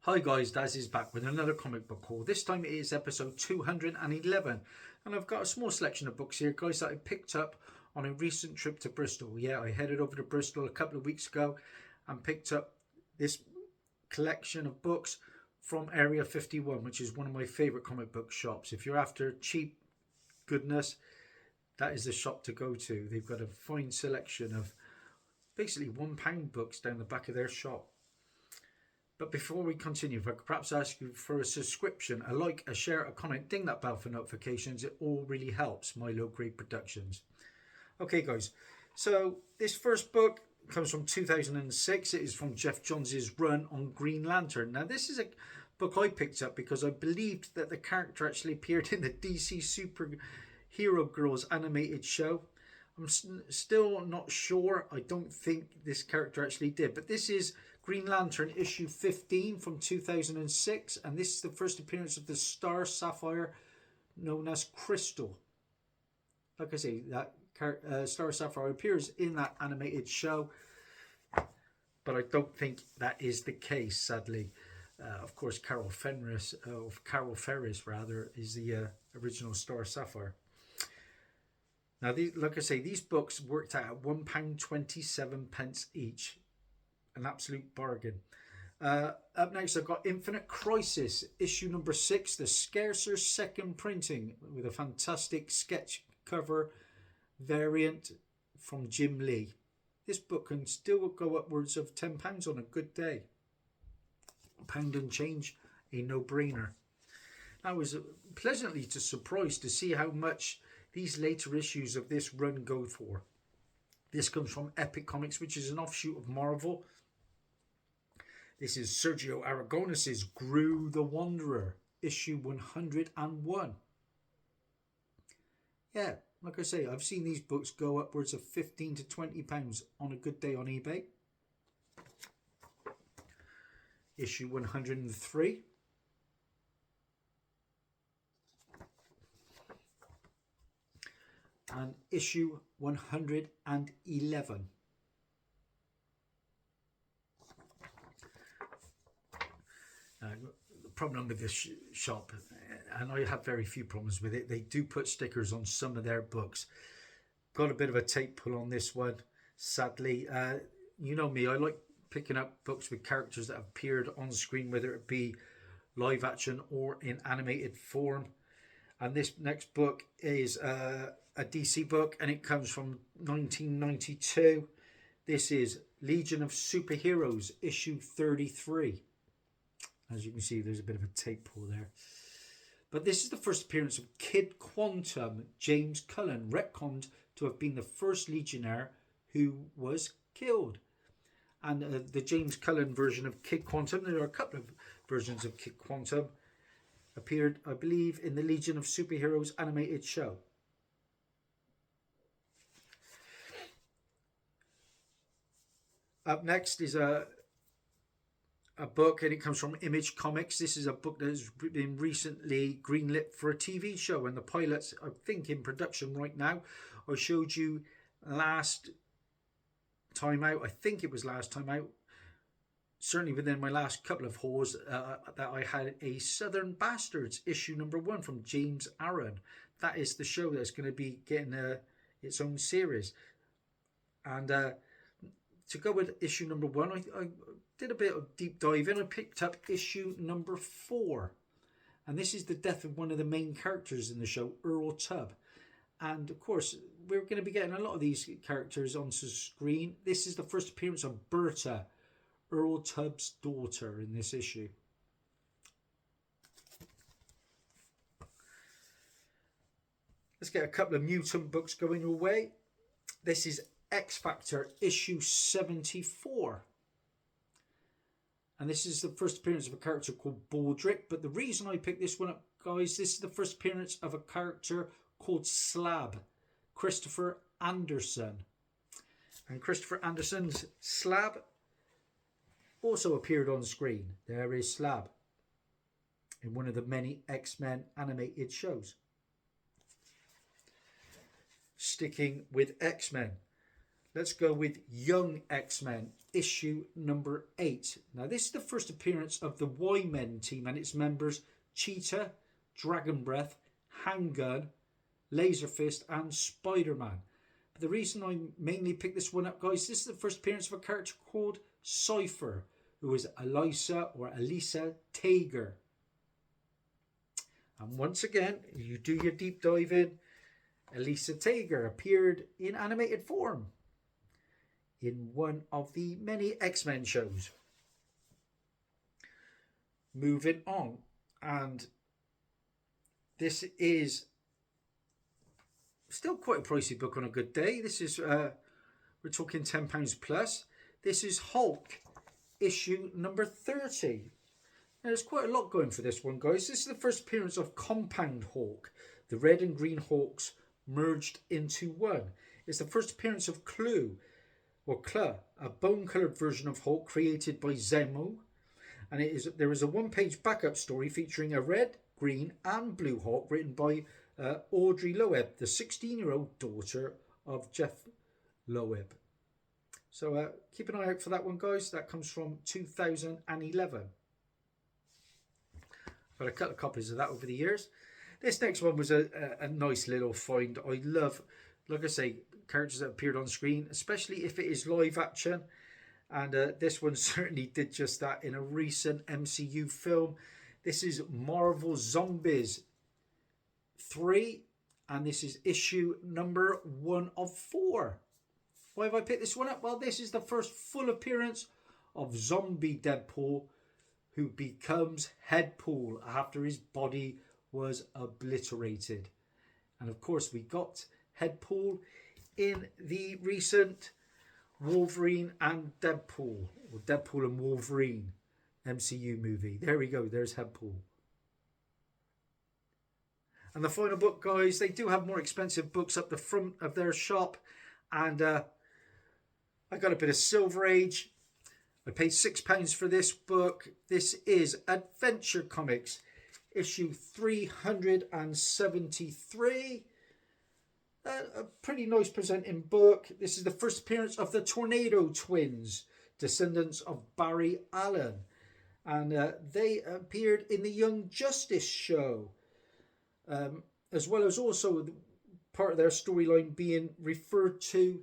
Hi guys, Dazzie is back with another comic book haul. This time it is episode 211 and I've got a small selection of books here, guys, that I picked up on a recent trip to Bristol. Yeah, I headed over to Bristol a couple of weeks ago and picked up this collection of books from Area 51, which is one of my favourite comic book shops. If you're after cheap goodness, that is the shop to go to. They've got a fine selection of basically £1 books down the back of their shop. But before we continue, if I could perhaps ask you for a subscription, a like, a share, a comment, ding that bell for notifications. It all really helps my low grade productions. Okay guys, so this first book comes from 2006. It is from Jeff Johns' run on Green Lantern. Now this is a book I picked up because I believed that the character actually appeared in the DC Superhero Girls animated show. I'm still not sure. I don't think this character actually did, but this is Green Lantern issue 15 from 2006, and this is the first appearance of the Star Sapphire known as Crystal. Like I say, that Star Sapphire appears in that animated show, but I don't think that is the case, sadly. Of course, Carol Ferris rather, is the original Star Sapphire. Now, like I say, these books worked out at £1.27 each. An absolute bargain. Up next, I've got Infinite Crisis, issue number 6, the scarcer second printing, with a fantastic sketch cover variant from Jim Lee. This book can still go upwards of £10 on a good day. Pound and change, a no-brainer. I was pleasantly surprised to see how much these later issues of this run go for. This comes from Epic Comics, which is an offshoot of Marvel. This is Sergio Aragonis's Gru the Wanderer, issue 101. Yeah, like I say, I've seen these books go upwards of £15 to £20 on a good day on eBay. Issue 103. And issue 111. The problem with this shop, and I have very few problems with it, they do put stickers on some of their books. Got a bit of a tape pull on this one, sadly. You know me, I like picking up books with characters that have appeared on screen, whether it be live action or in animated form. And this next book is a DC book, and it comes from 1992. This is Legion of Superheroes, issue 33. As you can see, there's a bit of a tape pull there. But this is the first appearance of Kid Quantum, James Cullen, retconned to have been the first Legionnaire who was killed. And the James Cullen version of Kid Quantum, there are a couple of versions of Kid Quantum, appeared, I believe, in the Legion of Superheroes animated show. Up next is a book, and it comes from Image Comics. This is a book that has been recently greenlit for a TV show, and the pilot's, I think, in production right now. I showed you last time out, I think it was last time out, certainly within my last couple of hauls, that I had a Southern Bastards issue number 1 from James Aaron. That is the show that's going to be getting its own series. And to go with issue number 1, I did a bit of deep diving. I picked up issue number 4. And this is the death of one of the main characters in the show, Earl Tubb. And of course, we're going to be getting a lot of these characters onto screen. This is the first appearance of Berta, Earl Tubb's daughter, in this issue. Let's get a couple of mutant books going your way. This is X Factor issue 74. And this is the first appearance of a character called Baldrick. But the reason I picked this one up, guys, this is the first appearance of a character called Slab, Christopher Anderson. And Christopher Anderson's Slab also appeared on screen. There is Slab in one of the many X-Men animated shows. Sticking with X-Men, let's go with Young X-Men, issue number 8. Now, this is the first appearance of the Y-Men team and its members Cheetah, Dragon Breath, Handgun, Laser Fist, and Spider-Man. But the reason I mainly picked this one up, guys, this is the first appearance of a character called Cypher, who is Elisa Tager. And once again, you do your deep dive in. Elisa Tager appeared in animated form in one of the many X-Men shows. Moving on, and this is still quite a pricey book on a good day. This is, we're talking £10 plus. This is Hulk, issue number 30. Now, there's quite a lot going for this one, guys. This is the first appearance of Compound Hulk. The red and green Hulks merged into one. It's the first appearance of Clue, a bone-coloured version of Hulk created by Zemo. And there is a one-page backup story featuring a red, green and blue Hulk written by Audrey Loeb, the 16-year-old daughter of Jeff Loeb. So keep an eye out for that one, guys. That comes from 2011. Got a couple of copies of that over the years. This next one was a nice little find. I love, like I say, characters that appeared on screen, especially if it is live action. And this one certainly did just that in a recent MCU film. This is Marvel Zombies 3, and this is issue number 1 of 4. Why have I picked this one up? Well, this is the first full appearance of zombie Deadpool, who becomes Headpool after his body was obliterated. And of course, we got Headpool in the recent Wolverine and Deadpool, or Deadpool and Wolverine MCU movie. There we go, there's Headpool. And the final book, guys, they do have more expensive books up the front of their shop. And I got a bit of Silver Age. I paid £6 for this book. This is Adventure Comics, issue 373. A pretty nice presenting book. This is the first appearance of the Tornado Twins, descendants of Barry Allen. And they appeared in the Young Justice show, as well as also part of their storyline being referred to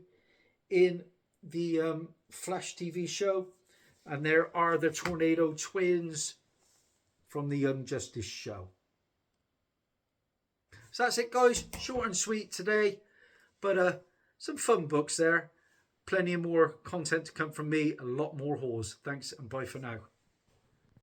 in the Flash TV show. And there are the Tornado Twins from the Young Justice show. So that's it, guys. Short and sweet today. But some fun books there. Plenty more content to come from me. A lot more hauls. Thanks and bye for now.